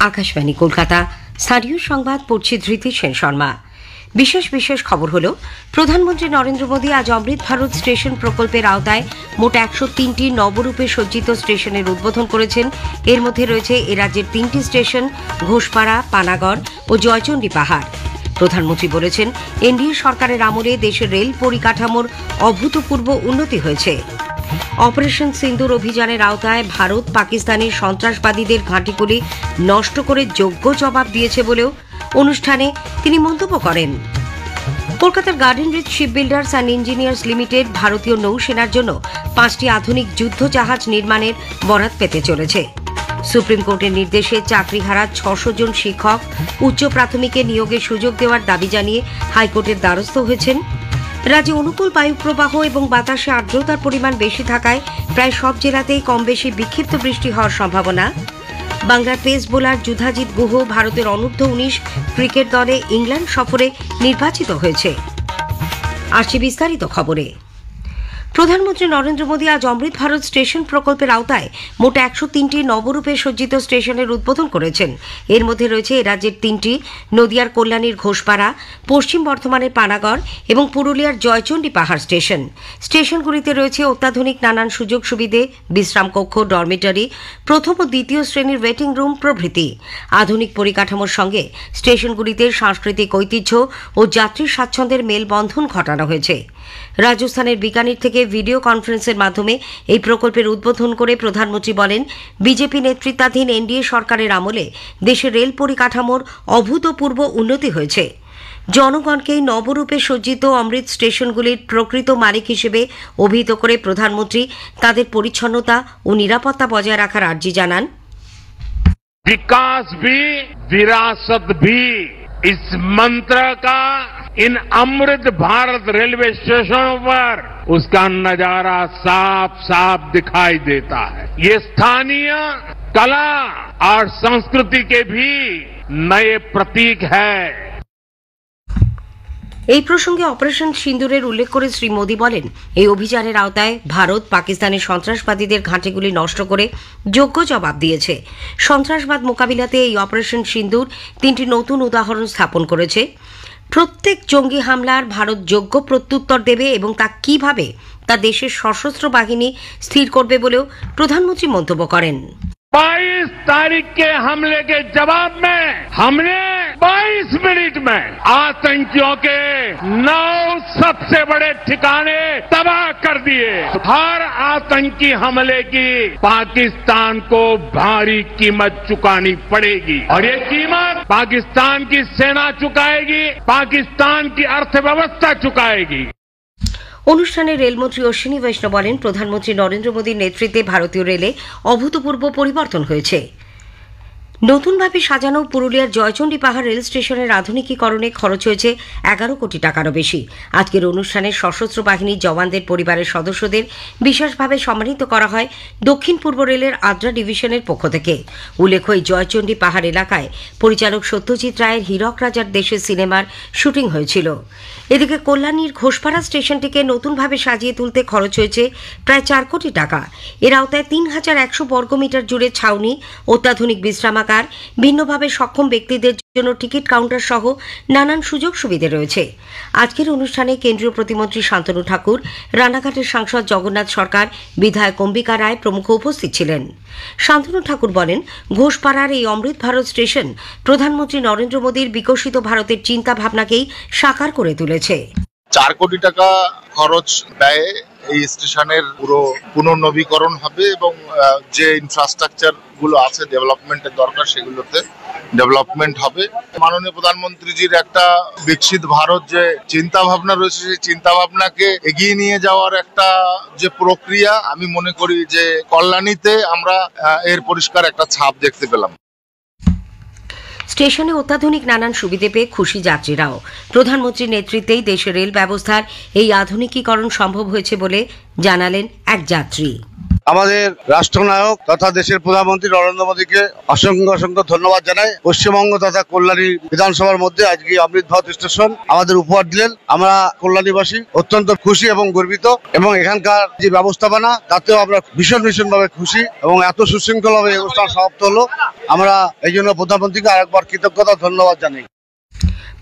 আকাশবাণী কলকাতা। স্থানীয় সংবাদ পড়ছি ধৃতি সেন শর্মা। বিশেষ খবর হল, প্রধানমন্ত্রী নরেন্দ্র মোদী আজ অমৃত ভারত স্টেশন প্রকল্পের আওতায় মোট 103টি নবরূপে সজ্জিত স্টেশনের উদ্বোধন করেছেন। এর মধ্যে রয়েছে এ রাজ্যের 3টি স্টেশন, ঘোষপাড়া, পানাগড় ও জয়চণ্ডী পাহাড়। প্রধানমন্ত্রী বলেছেন, এনডিএ সরকারের আমলে দেশের রেল পরিকাঠামোর অভূতপূর্ব উন্নতি হয়েছে। অপারেশন সিন্দুর অভিযানের আওতায় ভারত পাকিস্তানের সন্ত্রাসবাদীদের ঘাঁটিগুলি নষ্ট করে যোগ্য জবাব দিয়েছে বলেও অনুষ্ঠানে তিনি মন্তব্য করেন। কলকাতার garden reach ship builders and engineers limited ভারতীয় নৌসেনার জন্য 5টি আধুনিক যুদ্ধ জাহাজ নির্মাণের বরাত পেতে চলেছে। সুপ্রিম কোর্টের নির্দেশে চাকরিহারা 600 জন শিক্ষক উচ্চ প্রাথমিকে নিয়োগের সুযোগ দেওয়ার দাবি জানিয়ে হাইকোর্টের দ্বারস্থ হয়েছেন। রাজ্যে অনুকূল বায়ুপ্রবাহ এবং বাতাসে আর্দ্রতার পরিমাণ বেশি থাকায় প্রায় সব জেলাতেই কম বেশি বিক্ষিপ্ত বৃষ্টি হওয়ার সম্ভাবনা। বাংলার পেস বোলার যুধাজিৎ গুহ ভারতের অনূর্ধ্ব-19 ক্রিকেট দলে ইংল্যান্ড সফরে নির্বাচিত হয়েছে। আসছে বিস্তারিত খবরে। প্রধানমন্ত্রী নরেন্দ্র মোদী আজ অমৃত ভারত স্টেশন প্রকল্পের আওতায় মোট 103টি নবরূপে সজ্জিত স্টেশনের উদ্বোধন করেছেন। এর মধ্যে রয়েছে এ রাজ্যের 3টি, নদিয়ার কল্যাণীর ঘোষপাড়া, পশ্চিম বর্ধমানের পানাগড় এবং পুরুলিয়ার জয়চণ্ডী পাহাড় স্টেশন। স্টেশনগুলিতে রয়েছে অত্যাধুনিক নানান সুযোগ সুবিধে, বিশ্রাম কক্ষ, ডরমিটরি, প্রথম ও দ্বিতীয় শ্রেণীর ওয়েটিং রুম প্রভৃতি। আধুনিক পরিকাঠামোর সঙ্গে স্টেশনগুলিতে সাংস্কৃতিক ঐতিহ্য ও যাত্রী স্বাচ্ছন্দ্যের মেলবন্ধন ঘটানো হয়েছে। রাজস্থানের বিকানির থেকে ভিডিও কনফারেন্সের মাধ্যমে এই প্রকল্পের উদ্বোধন করে প্রধানমন্ত্রী বলেন, বিজেপি নেতৃত্বাধীন এনডিএ সরকারের আমলে দেশের রেল পরিকাঠামোর অভূতপূর্ব উন্নতি হয়েছে। জনগণকে নবরূপে সজ্জিত অমৃত স্টেশনগুলির প্রকৃত মালিক হিসেবে অভিহিত করে প্রধানমন্ত্রী তাদের পরিচ্ছন্নতা ও নিরাপত্তা বজায় রাখার আর্জি জানান। विकास भी विरासत भी, इस मंत्र का इन अमृत भारत रेलवे स्टेशनों पर उसका नजारा साफ साफ दिखाई देता है। ये स्थानीय कला और संस्कृति के भी नए प्रतीक है। এই প্রসঙ্গে অপারেশন সিন্দুরের উল্লেখ করে শ্রী মোদী বলেন, এই অভিযানের আওতায় ভারত পাকিস্তানের সন্ত্রাসবাদীদের ঘাঁটিগুলি নষ্ট করে যোগ্য জবাব দিয়েছে। সন্ত্রাসবাদ মোকাবিলাতে এই অপারেশন সিন্দুর 3টি নতুন উদাহরণ স্থাপন করেছে। প্রত্যেক জঙ্গি হামলার ভারত যোগ্য প্রত্যুত্তর দেবে এবং তা কিভাবে তা দেশের সশস্ত্র বাহিনী স্থির করবে বলেও প্রধানমন্ত্রী মন্তব্য করেন। 22 तारीख के हमले के जवाब में हमने 22 मिनट में आतंकियों के 9 सबसे बड़े ठिकाने तबाह कर दिए। हर आतंकी हमले की पाकिस्तान को भारी कीमत चुकानी पड़ेगी और ये कीमत पाकिस्तान की सेना चुकाएगी, पाकिस्तान की अर्थव्यवस्था चुकाएगी। অনুষ্ঠানে রেলমন্ত্রী অশ্বিনী বৈষ্ণব বলেন, প্রধানমন্ত্রী নরেন্দ্র মোদীর নেতৃত্বে ভারতীয় রেলে অভূতপূর্ব পরিবর্তন হয়েছে। নতুনভাবে সাজানো পুরুলিয়ার জয়চণ্ডী পাহাড় রেল স্টেশনের আধুনিকীকরণে খরচ হয়েছে 11 কোটি টাকারও বেশি। আজকের অনুষ্ঠানে সশস্ত্র বাহিনীর জওয়ানদের পরিবারের সদস্যদের বিশেষভাবে সম্মানিত করা হয় দক্ষিণ পূর্ব রেলের আদ্রা ডিভিশনের পক্ষ থেকে। উল্লেখ্য, এই জয়চণ্ডী পাহাড় এলাকায় পরিচালক সত্যজিৎ রায়ের হীরক রাজার দেশে সিনেমার শুটিং হয়েছিল। এদিকে কল্যাণীর ঘোষপাড়া স্টেশনটিকে নতুনভাবে সাজিয়ে তুলতে খরচ হয়েছে প্রায় 4 কোটি টাকা। এর আওতায় 3100 বর্গমিটার জুড়ে ছাউনি, অত্যাধুনিক বিশ্রামাগার, ভিন্নভাবে সক্ষম ব্যক্তিদের জন্য টিকিট কাউন্টার সহ নানান সুযোগ সুবিধে রয়েছে। আজকের অনুষ্ঠানে কেন্দ্রীয় প্রতিমন্ত্রী শান্তনু ঠাকুর, রানাঘাটের সাংসদ জগন্নাথ সরকার, বিধায়ক অম্বিকা রায় প্রমুখ উপস্থিত ছিলেন। শান্তনু ঠাকুর বলেন, ঘোষপাড়ার এই অমৃত ভারত স্টেশন প্রধানমন্ত্রী নরেন্দ্র মোদীর বিকশিত ভারতের চিন্তা ভাবনাকেই সাকার করে তুলেছে। 4 কোটি টাকা খরচ ব্যয়ে এই স্টেশনের পুরো পুনর্নবীকরণ হবে এবং যে ইনফ্রাস্ট্রাকচার গুলো আছে ডেভেলপমেন্টের দরকার সেগুলোতে ডেভেলপমেন্ট হবে। মাননীয় প্রধানমন্ত্রীজির একটা বিকশিত ভারত যে চিন্তা ভাবনা রয়েছে, সেই চিন্তা ভাবনাকে এগিয়ে নিয়ে যাওয়ার একটা যে প্রক্রিয়া, আমি মনে করি যে কল্যাণীতে আমরা এর পরিষ্কার একটা ছাপ দেখতে পেলাম। স্টেশনে অত্যাধুনিক নানান সুবিধে পেয়ে খুশি যাত্রীরাও। প্রধানমন্ত্রীর নেতৃত্বেই দেশের রেল ব্যবস্থার এই আধুনিকীকরণ সম্ভব হয়েছে বলে জানালেন এক যাত্রী। আমাদের রাষ্ট্রনায়ক তথা দেশের প্রধানমন্ত্রী নরেন্দ্র মোদীকে অসংখ্য ধন্যবাদ জানাই। পশ্চিমবঙ্গ তথা কল্যাণী বিধানসভার মধ্যে আজকে অমৃত ভারত স্টেশন আমাদের উপহার দিলেন। আমরা কল্যাণীবাসী অত্যন্ত খুশি এবং গর্বিত, এবং এখানকার যে ব্যবস্থাপনা তাতেও আমরা ভীষণভাবে খুশি, এবং এত সুশৃঙ্খলভাবে এই অনুষ্ঠান সমাপ্ত হলো। আমরা এই জন্য প্রধানমন্ত্রীকে আরেকবার কৃতজ্ঞতা ধন্যবাদ জানাই।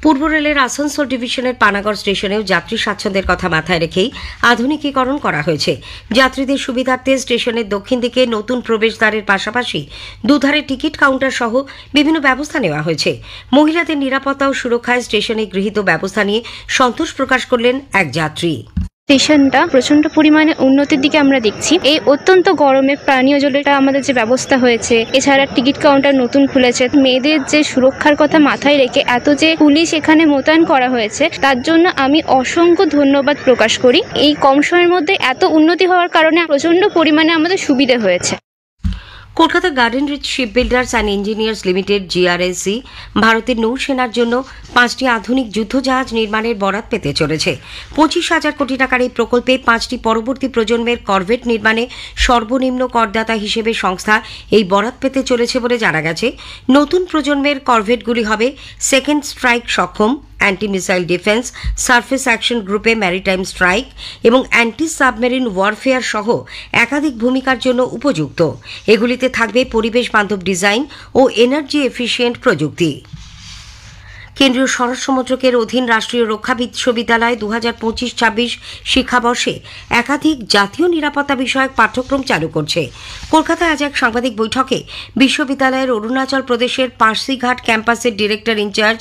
পূর্ব রেলের আসানসোল ডিভিশনের পানাগড় স্টেশনেও যাত্রী স্বাচ্ছন্দ্যের কথা মাথায় রেখেই আধুনিকীকরণ করা হয়েছে। যাত্রীদের সুবিধার্থে স্টেশনের দক্ষিণ দিকে নতুন প্রবেশদ্বারের পাশাপাশি দুধারে টিকিট কাউন্টার সহ বিভিন্ন ব্যবস্থা নেওয়া হয়েছে। মহিলাদের নিরাপত্তা ও সুরক্ষায় স্টেশনে গৃহীত ব্যবস্থা নিয়ে সন্তোষ প্রকাশ করলেন এক যাত্রী। স্টেশনটা প্রচন্ড পরিমাণে উন্নতির দিকে আমরা দেখছি। এই অত্যন্ত গরমে পানীয় জলের আমাদের যে ব্যবস্থা হয়েছে, এছাড়া টিকিট কাউন্টার নতুন খুলেছে, মেয়েদের যে সুরক্ষার কথা মাথায় রেখে এত যে পুলিশ এখানে মোতায়েন করা হয়েছে, তার জন্য আমি অসংখ্য ধন্যবাদ প্রকাশ করি। এই কম সময়ের মধ্যে এত উন্নতি হওয়ার কারণে প্রচন্ড পরিমাণে আমাদের সুবিধে হয়েছে। Kolkata Garden reach ship builders and engineers Limited GRSC ভারতের নৌসেনার জন্য 5টি আধুনিক যুদ্ধজাহাজ নির্মাণের বরাত পেতে চলেছে। 25,000 কোটি টাকার এই প্রকল্পে 5টি পরবর্তী প্রজন্মের করভেট নির্মাণে সর্বনিম্ন করদাতা হিসেবে সংস্থা এই বরাত পেতে চলেছে বলে জানা গেছে। নতুন প্রজন্মের করভেটগুলি হবে সেকেন্ড স্ট্রাইক সক্ষম, anti missile defence, surface action গ্রুপে ম্যারিটাইম স্ট্রাইক এবং অ্যান্টি সাবমেরিন ওয়ারফেয়ার সহ একাধিক ভূমিকার জন্য উপযুক্ত। এগুলিতে থাকবে পরিবেশ বান্ধব ডিজাইন ও এনার্জি এফিশিয়েন্ট প্রযুক্তি। কেন্দ্রীয় শরৎ মন্ত্রকের অধীন রাষ্ট্রীয় রক্ষা বিশ্ববিদ্যালয় 2025-26 শিক্ষাবর্ষে একাধিক জাতীয় নিরাপত্তা বিষয়ক পাঠ্যক্রম চালু করছে। কলকাতায় আজ এক সাংবাদিক বৈঠকে বিশ্ববিদ্যালয়ের অরুণাচল প্রদেশের পার্সিঘাট ক্যাম্পাসের ডিরেক্টর ইনচার্জ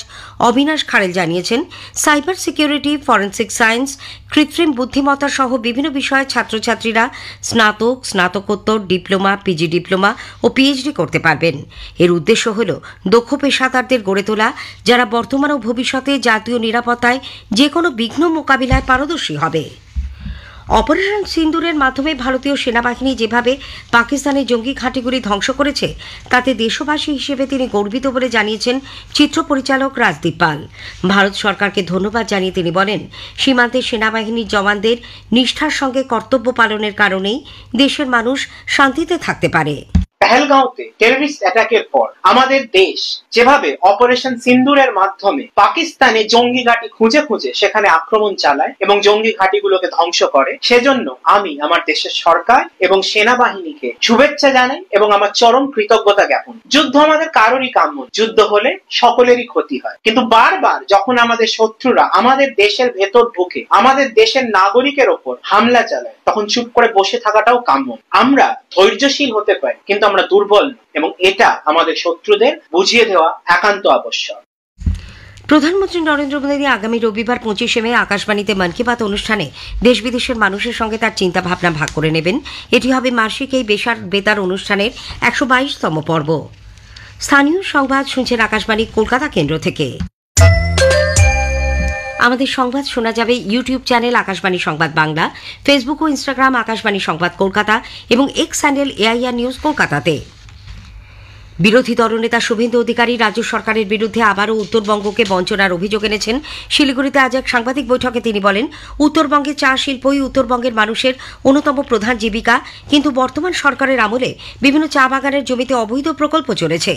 অবিনাশ খাড়েল জানিয়েছেন, সাইবার সিকিউরিটি, ফরেনসিক সায়েন্স, কৃত্রিম বুদ্ধিমত্তা সহ বিভিন্ন বিষয়ে ছাত্রছাত্রীরা স্নাতক, স্নাতকোত্তর, ডিপ্লোমা, পিজি ডিপ্লোমা ও পিএইচডি করতে পারবেন। এর উদ্দেশ্য হল দক্ষ পেশাদারদের গড়ে তোলা, যারা বর্তমান ও ভবিষ্যতে জাতীয় নিরাপত্তায় যে কোনো বিঘ্ন মোকাবিলায় পারদর্শী হবে। অপারেশন সিন্দুরের মাধ্যমে ভারতীয় সেনাবাহিনী যেভাবে পাকিস্তানের জঙ্গি ঘাঁটিগুলি ধ্বংস করেছে, তাতে দেশবাসী হিসেবে তিনি গর্বিত বলে জানিয়েছেন চিত্র পরিচালক রাজদীপ পাল। ভারত সরকারকে ধন্যবাদ জানিয়ে তিনি বলেন, সীমান্তে সেনাবাহিনীর জওয়ানদের নিষ্ঠার সঙ্গে কর্তব্য পালনের কারণেই দেশের মানুষ শান্তিতে থাকতে পারে। পেহেলগাঁওতে টেররিস্ট অ্যাটাকের পর আমাদের দেশ যেভাবে অপারেশন সিন্দুরের মাধ্যমে পাকিস্তানে জঙ্গি ঘাঁটি খুঁজে সেখানে আক্রমণ চালায় এবং জঙ্গি ঘাঁটিগুলোকে ধ্বংস করে, সেজন্য আমি আমার দেশের সরকার এবং সেনাবাহিনীকে শুভেচ্ছা জানাই এবং আমার চরম কৃতজ্ঞতা জ্ঞাপন। যুদ্ধ আমাদের কারোরই কাম্য, যুদ্ধ হলে সকলেরই ক্ষতি হয়, কিন্তু বারবার যখন আমাদের শত্রুরা আমাদের দেশের ভেতর ঢুকে আমাদের দেশের নাগরিকের ওপর হামলা চালায়, তখন চুপ করে বসে থাকাটাও কাম্য। আমরা ধৈর্যশীল হতে পারি, কিন্তু আমরা দুর্বল, এবং এটা আমাদের শত্রুদের বুঝিয়ে দেওয়া একান্ত আবশ্যক। প্রধানমন্ত্রী নরেন্দ্র মোদী আগামী রবিবার 25শে মে আকাশবাণীতে মন কি বাত অনুষ্ঠানে দেশ বিদেশের মানুষের সঙ্গে তার চিন্তা ভাবনা ভাগ করে নেবেন। এটি হবে মাসিক এই বেতার অনুষ্ঠানের 122তম পর্ব। স্থানীয় সংবাদ শুনছেন আকাশবাণী কলকাতা কেন্দ্র থেকে। আমাদের সংবাদ শোনা যাবে ইউটিউব চ্যানেল আকাশবাণী সংবাদ বাংলা, ফেসবুক ও ইনস্টাগ্রাম আকাশবাণী সংবাদ কলকাতা এবং এক্স হ্যান্ডেল এআইআর নিউজ কলকাতাতে। বিরোধী দলনেতা শুভেন্দু অধিকারী রাজ্য সরকারের বিরুদ্ধে আবারও উত্তরবঙ্গকে বঞ্চনার অভিযোগ এনেছেন। শিলিগুড়িতে আজ এক সাংবাদিক বৈঠকে তিনি বলেন, উত্তরবঙ্গে চা শিল্পই উত্তরবঙ্গের মানুষের অন্যতম প্রধান জীবিকা, কিন্তু বর্তমান সরকারের আমলে বিভিন্ন চা বাগানের জমিতে অবৈধ প্রকল্প চলেছে।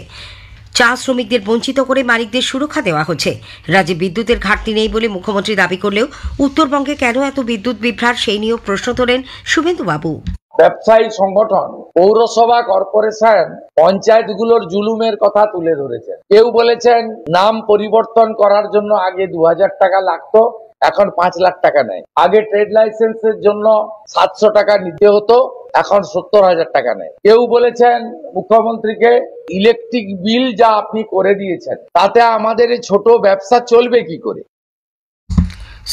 চা শ্রমিকদের বঞ্চিত করে মালিকদের সুরক্ষা দেওয়া হচ্ছে। রাজ্যে বিদ্যুতের ঘাটতি নেই বলে মুখ্যমন্ত্রী দাবি করলেও উত্তরবঙ্গে কেন এত বিদ্যুৎ বিভ্রাট, সেই নিয়েও প্রশ্ন তোলেন শুভেন্দুবাবু। ব্যবসায়ী সংগঠন, পৌরসভা, কর্পোরেশন, পঞ্চায়েতগুলোর জুলুমের কথা তুলে ধরেছেন। কেউ বলেছেন নাম পরিবর্তন করার জন্য আগে 2000 টাকা লাগতো, এখন 5 লাখ টাকা নেয়। আগে ট্রেড লাইসেন্সের জন্য 700 টাকা নিতে হতো, এখন 70,000 টাকা নেয়। কেউ বলেছেন মুখ্যমন্ত্রীকে ইলেকট্রিক বিল যা আপনি করে দিয়েছেন তাতে আমাদের এই ছোট ব্যবসা চলবে কি করে।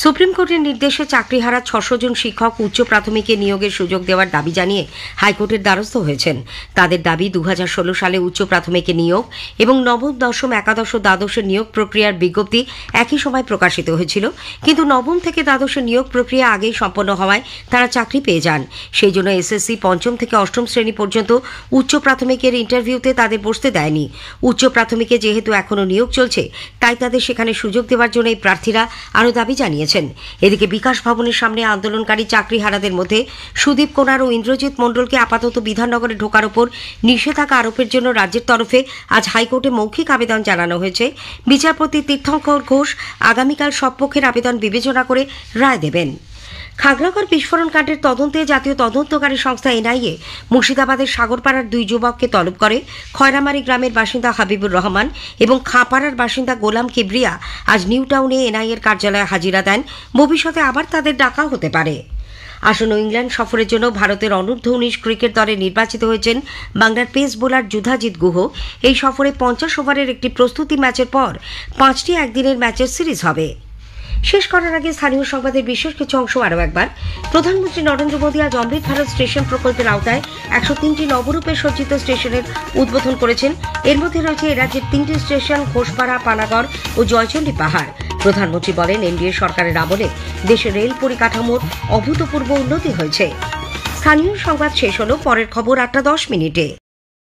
সুপ্রিম কোর্টের নির্দেশে চাকরিহারা 600 জন শিক্ষক উচ্চ প্রাথমিকে নিয়োগের সুযোগ দেওয়ার দাবি জানিয়ে হাইকোর্টের দ্বারস্থ হয়েছেন। তাদের দাবি 2016 সালে উচ্চ প্রাথমিকে নিয়োগ এবং নবম, দশম, একাদশ ও দ্বাদশের নিয়োগ প্রক্রিয়ার বিজ্ঞপ্তি একই সময় প্রকাশিত হয়েছিল, কিন্তু নবম থেকে দ্বাদশের নিয়োগ প্রক্রিয়া আগেই সম্পন্ন হওয়ায় তারা চাকরি পেয়ে যান। সেই জন্য এসএসসি পঞ্চম থেকে অষ্টম শ্রেণী পর্যন্ত উচ্চ প্রাথমিকের ইন্টারভিউতে তাদের বসতে দেয়নি। উচ্চ প্রাথমিকে যেহেতু এখনও নিয়োগ চলছে, তাই তাদের সেখানে সুযোগ দেওয়ার জন্য এই প্রার্থীরা আরও দাবি জানিয়েছেন। জানিয়েছেন। এদিকে বিকাশ ভবনের সামনে আন্দোলনকারী চাকরিহারাদের মধ্যে সুদীপ কোনার ও ইন্দ্রজিৎ মণ্ডলকে আপাতত বিধাননগরে ঢোকার উপর নিষেধাজ্ঞা আরোপের জন্য রাজ্যের তরফে আজ হাইকোর্টে মৌখিক আবেদন জানানো হয়েছে। বিচারপতি তীর্থঙ্কর ঘোষ আগামীকাল সব পক্ষের আবেদন বিবেচনা করে রায় দেবেন। খাগড়াগড় বিস্ফোরণ কাণ্ডের তদন্তে জাতীয় তদন্তকারী সংস্থা এনআইএ মুর্শিদাবাদের সাগরপাড়ার 2 যুবককে তলব করে। খয়রামারি গ্রামের বাসিন্দা হাবিবুর রহমান এবং খাপাড়ার বাসিন্দা গোলাম কিবরিয়া আজ নিউ টাউনে এনআইএর কার্যালয়ে হাজিরা দেন। ভবিষ্যতে আবার তাদের ডাকা হতে পারে। আসন্ন ইংল্যান্ড সফরের জন্য ভারতের অনূর্ধ্ব-19 ক্রিকেট দলে নির্বাচিত হয়েছেন বাংলার পেস বোলার যুধাজিৎ গুহ। এই সফরে 50 ওভারের একটি প্রস্তুতি ম্যাচের পর 5টি একদিনের ম্যাচের সিরিজ হবে। শেষ করার আগে স্থানীয় সংবাদের বিশেষ কিছু অংশ আরও একবার। প্রধানমন্ত্রী নরেন্দ্র মোদী আজ অমৃত ভারত স্টেশন প্রকল্পের আওতায় 103টি নবরূপে সজ্জিত স্টেশনের উদ্বোধন করেছেন। এর মধ্যে রয়েছে রাজ্যের 3টি স্টেশন ঘোষপাড়া, পানাগড় ও জয়চণ্ডী পাহাড়। প্রধানমন্ত্রী বলেন, এনডিএ সরকারের আমলে দেশের রেল পরিকাঠামোর অভূতপূর্ব উন্নতি হয়েছে। স্থানীয় সংবাদ শেষ হল। পরের খবর 8টা 10 মিনিটে।